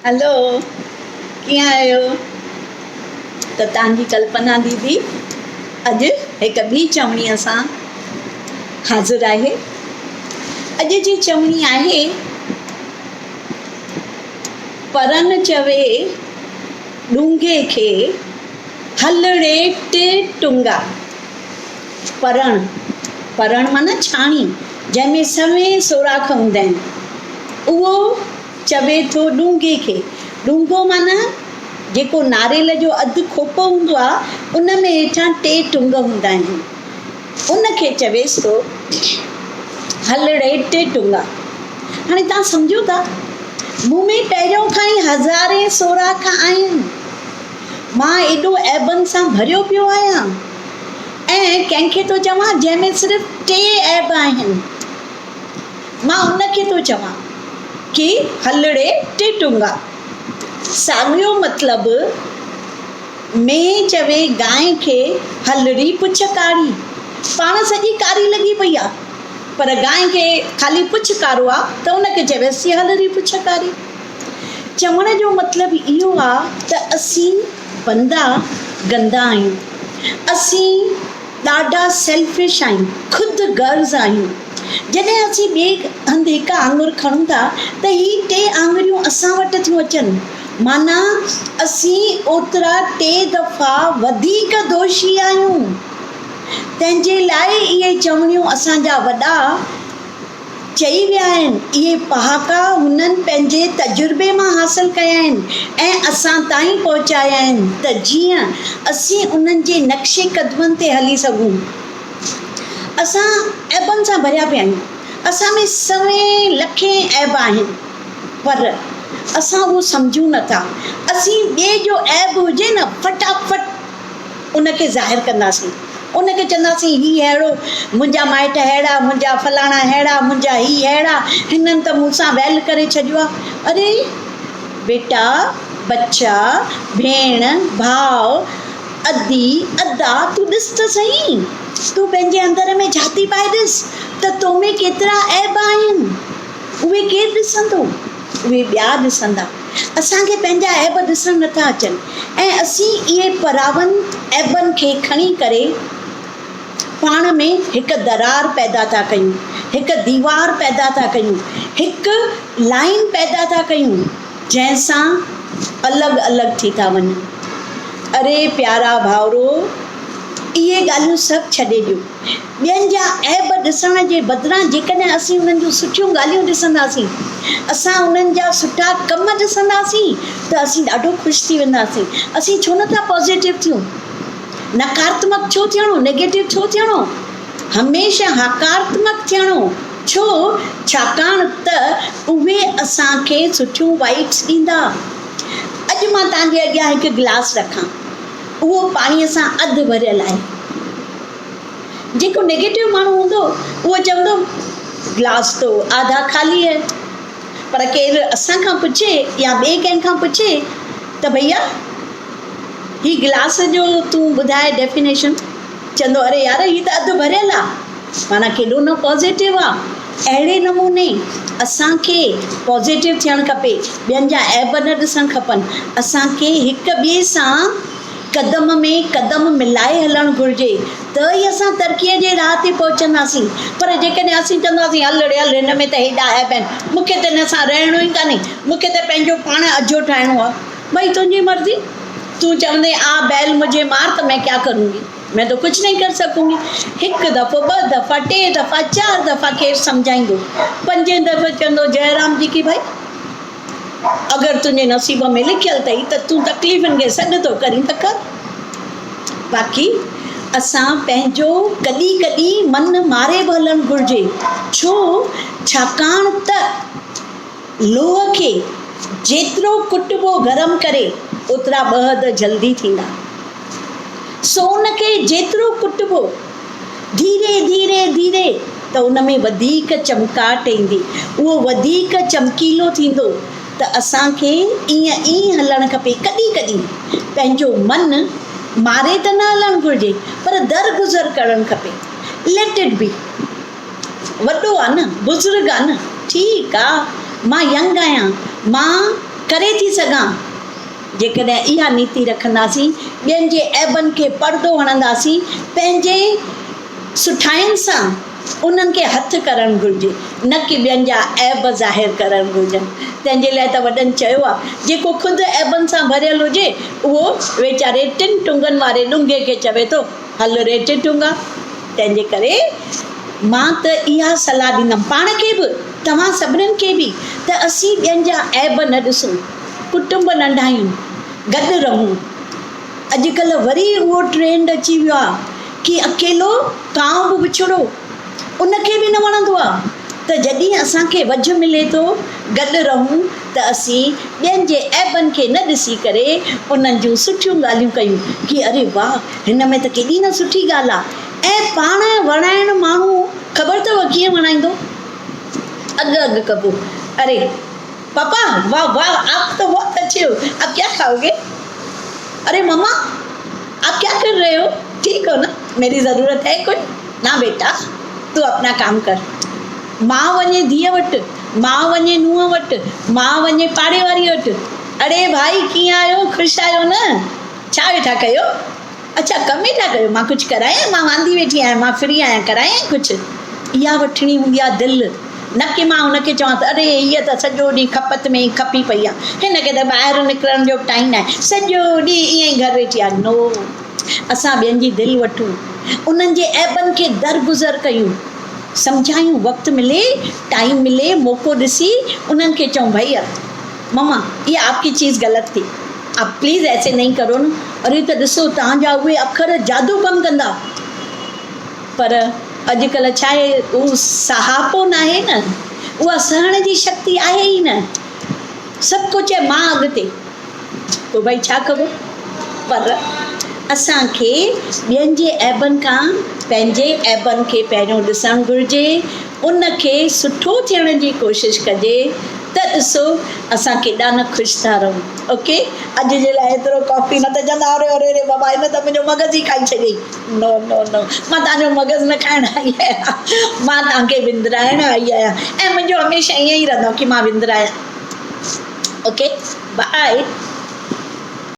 Hello, कीअं आहियो? त तव्हांजी कल्पना दीदी अॼु हिकु ॿी चवणीअ सां हाज़िर आहे। अॼु जी चवणी आहे, परन चवे डूंगे खे हलड़े टे टुंगा। परण परण माना छाणी, जंहिंमें सवें सोराख हूंदा आहिनि, उहो चवे थो डूंगे खे। डूंगो माना जेको नारेल जो अधु खोपो हूंदो आहे, उन में हेठां टे टुंग हूंदा आहिनि, उनखे चवेसि थो हलड़े टे टुंगा। हाणे तव्हां सम्झो था, मूं में पहिरियों खां ई हज़ारे सोराख आहिनि, मां एॾो ऐबनि सां भरियो पियो आहियां, ऐं कंहिंखे थो चवां जंहिंमें सिर्फ़ु टे ऐब आहिनि, मां उनखे थो चवां कि हलड़े टे टुंगा। साॻियो मतिलबु में चवे गांइ खे हलड़ी पुछ कारी। पाण सॼी कारी लॻी पई आहे, पर गांइ खे ख़ाली पुछ कारो आहे, त उनखे चवेसि हलड़ी पुछ कारी। चवण जो मतिलबु इहो आहे त असीं बंदा गंदा आहियूं, असीं ॾाढा सेल्फिश आहियूं, ख़ुदि गर्ज़ आहियूं। जॾहिं असीं ॿिए हंधि हिकु आङुर खणूं था त ही टे आङुरियूं असां वटि थियूं अचनि, माना असीं ओतिरा टे दफ़ा वधीक दोषी आहियूं। तंहिंजे लाइ इहे चवणियूं असांजा वॾा चई विया आहिनि, इहे पहाका हुननि पंहिंजे तजुर्बे मां हासिलु कया आहिनि ऐं असां ताईं पहुचाया आहिनि, त जीअं असीं उन्हनि जे नक्शे क़दमनि ते हली सघूं। असां ऐबनि सां भरिया पिया आहियूं, असां में सवें लखें ऐब आहिनि, पर असां उहो सम्झूं नथा। असीं ॿिए जो ऐब हुजे न, फटाफट उनखे ज़ाहिर कंदासीं, उनखे चवंदासीं ही अहिड़ो, मुंहिंजा माइट अहिड़ा, मुंहिंजा फलाणा अहिड़ा, मुंहिंजा ही अहिड़ा, हिननि त मूंसां वैल करे छॾियो आहे। अरे बेटा, बच्चा, भेण, भाउ, अदी अदा, तूं ॾिस त सही, तूं पंहिंजे अंदर में झाती पाए ॾिस त तो में केतिरा ऐब आहिनि। उहे केरु ॾिसंदो? उहे ॿिया ॾिसंदा। असांखे पंहिंजा ऐब ॾिसण नथा अचनि ऐं असीं इहे परावनि ऐबनि खे खणी करे पाण में हिकु दरार पैदा था कयूं, हिकु दीवार पैदा था कयूं, हिकु लाइन पैदा था कयूं, जंहिंसां अलॻि अलॻि थी था वञूं। अरे प्यारा भाउरो, इहे ॻाल्हियूं सभु छॾे ॾियो। ॿियनि जा ऐब ॾिसण जे बदिरां जेकॾहिं असीं उन्हनि जूं सुठियूं ॻाल्हियूं ॾिसंदासीं, असां उन्हनि जा सुठा कम ॾिसंदासीं, त असीं ॾाढो ख़ुशि थी वेंदासीं। असीं छो नथा पॉज़िटिव थियूं? नकारात्मक छो थियणो, नेगेटिव छो थियणो? हमेशह हकारात्मक थियणो। छो? छाकाणि त उहे असांखे सुठियूं वाइब्स ॾींदा। अॼु मां तव्हांजे अॻियां हिकु गिलास रखां, उहो पाणीअ सां अधु भरियल आहे। जेको नेगेटिव माण्हू हूंदो उहो चवंदो गिलास तो आधा ख़ाली है, पर केरु असांखां पुछे या ॿिए कंहिंखां पुछे त भैया ही गिलास जो तूं ॿुधाए डेफिनेशन, चवंदो अरे यार ही त अधु भरियल आहे, माना केॾो न पॉज़िटिव आहे। अहिड़े नमूने असांखे पॉज़िटिव थियणु खपे, ॿियनि जा ऐब न ॾिसणु खपनि। असांखे हिक ॿिए सां क़दम में क़दम मिलाए हलणु घुरिजे, त ई असां तरक़ीअ जे राह ते पहुचंदासीं। पर जेकॾहिं असीं चवंदासीं हल रे हल, हिन में त हेॾा ऐब आहिनि, मूंखे त हिन सां रहणो ई कान्हे, मूंखे त पंहिंजो पाण अझो ठाहिणो आहे, भई तुंहिंजी मर्ज़ी, तूं चवंदे आ बैल मुझे मार त मैं क्या करूँगी, मैं तो कुछ नहीं कर सकूँगी। हिकु दफ़ो, ॿ दफ़ा, टे दफ़ा, चारि दफ़ा केरु सम्झाईंदो, पंजे दफ़े चवंदो जयराम जी की भाई अगरि तुंहिंजे नसीब में लिखियलु अथई त तूं तकलीफ़ुनि खे सॾु थो करीं त कर। बाक़ी असां पंहिंजो कॾहिं कॾहिं मन मारे बि हलणु घुरिजे। छो? छाकाणि त लोह खे जेतिरो कुटबो गरम करे ओतिरा ॿ जल्दी थींदा। सोन खे जेतिरो कुटबो धीरे धीरे धीरे त उन में वधीक चमकाट ईंदी, उहो वधीक चमकीलो थींदो। त असांखे ईअं ई हलणु खपे। कॾहिं कॾहिं पंहिंजो मन मारे त न हलणु घुरिजे, पर दरगुज़र करणु खपे। Let it be. वॾो आहे न, बुज़ुर्ग आहे न, ठीकु आहे, मां यंग आहियां, मां करे थी सघां। जेकॾहिं इहा नीति रखंदासीं, ॿियनि जे ऐबनि खे पर्दो हणंदासीं, पंहिंजे सुठाइनि सां उन्हनि खे हथु करणु घुरिजे, न की ॿियनि जा ऐब ज़ाहिर करणु घुरिजनि। तंहिंजे लाइ त वॾनि चयो आहे, जेको ख़ुदि ऐबनि सां भरियल हुजे उहो वीचारे टिनि टुंगनि वारे ॾुंगे खे चवे थो हल रे टे टुंगा। तंहिंजे करे मां त इहा सलाह ॾींदमि पाण खे बि, तव्हां सभिनीनि खे बि, त असीं ॿियनि जा ऐब न ॾिसूं, कुटुंब नंढायूं, गॾु रहूं। अॼुकल्ह वरी उहो ट्रेंड अची वियो आहे कि अकेलो कांव बि विछड़ो, उनखे बि न वणंदो आहे। त जॾहिं असांखे वझ मिले थो, गॾु रहूं, त असीं ॿियनि जे ऐबनि खे न ॾिसी करे उन्हनि जूं सुठियूं ॻाल्हियूं कयूं कि अरे वाह, हिन में त केॾी न सुठी ॻाल्हि आहे। ऐं पाण वणाइण माण्हू ख़बर अथव कीअं वणाईंदो, अॻु कबो, अरे पापा वाह वाह आप तो बहुत अच्छे हो, आप क्या खाओगे? अरे मम्मा आप क्या कर रहे हो? ठीक हो ना, मेरी ज़रूरत है कुछ? ना बेटा तू अपना काम कर। मां वञे धीअ वटि, मां वञे नुंहुं वटि, मां वञे पाड़े वारी वटि, अरे भाई कीअं आहियो, ख़ुशि आहियो न, छा वेठा कयो? अच्छा कमु वेठा कयो, मां कुझु करायां, मां वांदी वेठी आहियां, मां फ्री आहियां, करायां कुझु? इहा वठणी हूंदी आहे दिलि, न की मां हुनखे चवां त अरे हीअ त सॼो ॾींहुं खपत में ई खपी पई आहे, हिनखे त ॿाहिरि निकिरण जो टाइम न आहे, सॼो ॾींहुं ईअं ई घर वेठी आहे। नो, असां ॿियनि जी दिलि वठूं, उन्हनि जे ऐबनि खे दरगुज़र कयूं, सम्झायूं, वक़्तु मिले, टाइम मिले, मौक़ो ॾिसी उन्हनि खे चऊं भैया मम्मा ये आपकी चीज़ गलत थी, आप प्लीज़ ऐसे नहीं करो न। अरे त ॾिसो तव्हांजा उहे अखर जादू कमु कंदा। पर अॼुकल्ह छा आहे, उहो सहापो न आहे न, उहा सहण जी शक्ति आहे ई न, सभु कुझु आहे मां अॻिते, पोइ भई छा कबो? पर असांखे ॿियनि जे ऐबनि खां पंहिंजे ऐबनि खे पहिरियों ॾिसणु घुरिजे, उनखे सुठो थियण जी कोशिशि कजे, त ॾिसो असां केॾा न ख़ुशि था रहूं। ओके, अॼु जे लाइ एतिरो कॉफ़ी, न त चवंदा अरे अरे अरे बाबा हिन त मुंहिंजो मग़ज़ ई खाई छॾियईं। नो नो नो, मां तव्हांजो मग़ज़ न खाइण आई आहियां, मां तव्हांखे विंदराइण आई आहियां, ऐं मुंहिंजो हमेशह ईअं ई रहंदो कि मां विंदरायां। Okay, by.